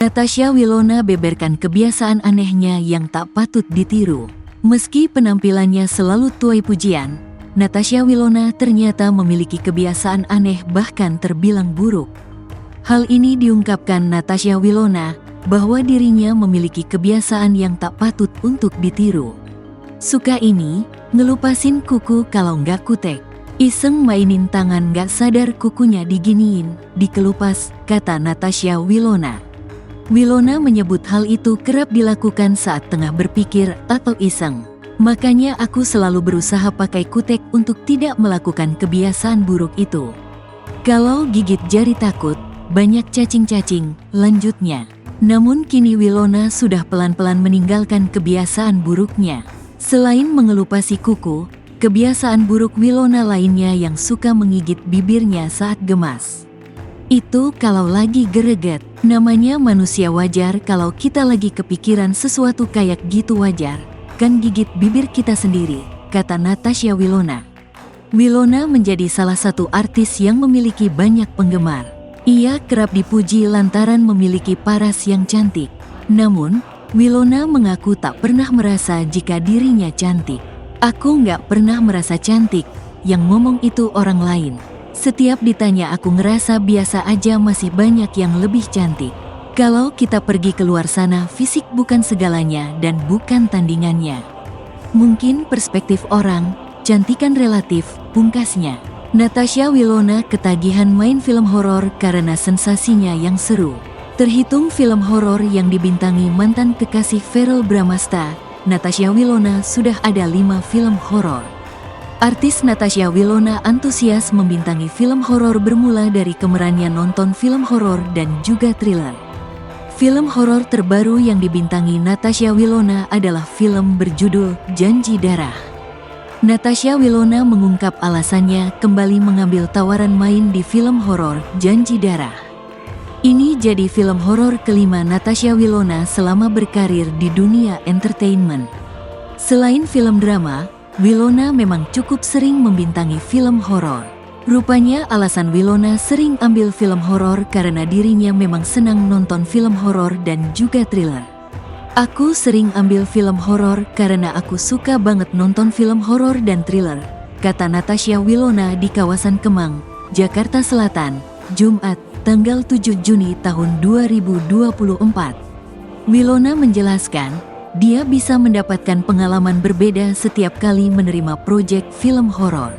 Natasha Wilona beberkan kebiasaan anehnya yang tak patut ditiru. Meski penampilannya selalu tuai pujian, Natasha Wilona ternyata memiliki kebiasaan aneh bahkan terbilang buruk. Hal ini diungkapkan Natasha Wilona bahwa dirinya memiliki kebiasaan yang tak patut untuk ditiru. Suka ini, ngelupasin kuku kalau nggak kutek. Iseng mainin tangan nggak sadar kukunya diginiin, dikelupas, kata Natasha Wilona. Wilona menyebut hal itu kerap dilakukan saat tengah berpikir atau iseng. Makanya aku selalu berusaha pakai kutek untuk tidak melakukan kebiasaan buruk itu. Kalau gigit jari takut, banyak cacing-cacing, lanjutnya. Namun kini Wilona sudah pelan-pelan meninggalkan kebiasaan buruknya. Selain mengelupasi kuku, kebiasaan buruk Wilona lainnya yang suka menggigit bibirnya saat gemas. Itu kalau lagi greget. Namanya manusia wajar kalau kita lagi kepikiran sesuatu kayak gitu wajar. Kan gigit bibir kita sendiri, kata Natasha Wilona. Wilona menjadi salah satu artis yang memiliki banyak penggemar. Ia kerap dipuji lantaran memiliki paras yang cantik. Namun, Wilona mengaku tak pernah merasa jika dirinya cantik. Aku nggak pernah merasa cantik, yang ngomong itu orang lain. Setiap ditanya aku ngerasa biasa aja, masih banyak yang lebih cantik. Kalau kita pergi keluar sana, fisik bukan segalanya dan bukan tandingannya. Mungkin perspektif orang, cantikan relatif, pungkasnya. Natasha Wilona ketagihan main film horor karena sensasinya yang seru. Terhitung film horor yang dibintangi mantan kekasih Verrell Bramasta, Natasha Wilona sudah ada 5 film horor. Artis Natasha Wilona antusias membintangi film horor bermula dari kemarannya nonton film horor dan juga thriller. Film horor terbaru yang dibintangi Natasha Wilona adalah film berjudul Janji Darah. Natasha Wilona mengungkap alasannya kembali mengambil tawaran main di film horor Janji Darah. Ini jadi film horor kelima Natasha Wilona selama berkarir di dunia entertainment. Selain film drama, Wilona memang cukup sering membintangi film horor. Rupanya alasan Wilona sering ambil film horor karena dirinya memang senang nonton film horor dan juga thriller. Aku sering ambil film horor karena aku suka banget nonton film horor dan thriller, kata Natasha Wilona di kawasan Kemang, Jakarta Selatan, Jumat, tanggal 7 Juni tahun 2024. Wilona menjelaskan, dia bisa mendapatkan pengalaman berbeda setiap kali menerima proyek film horor.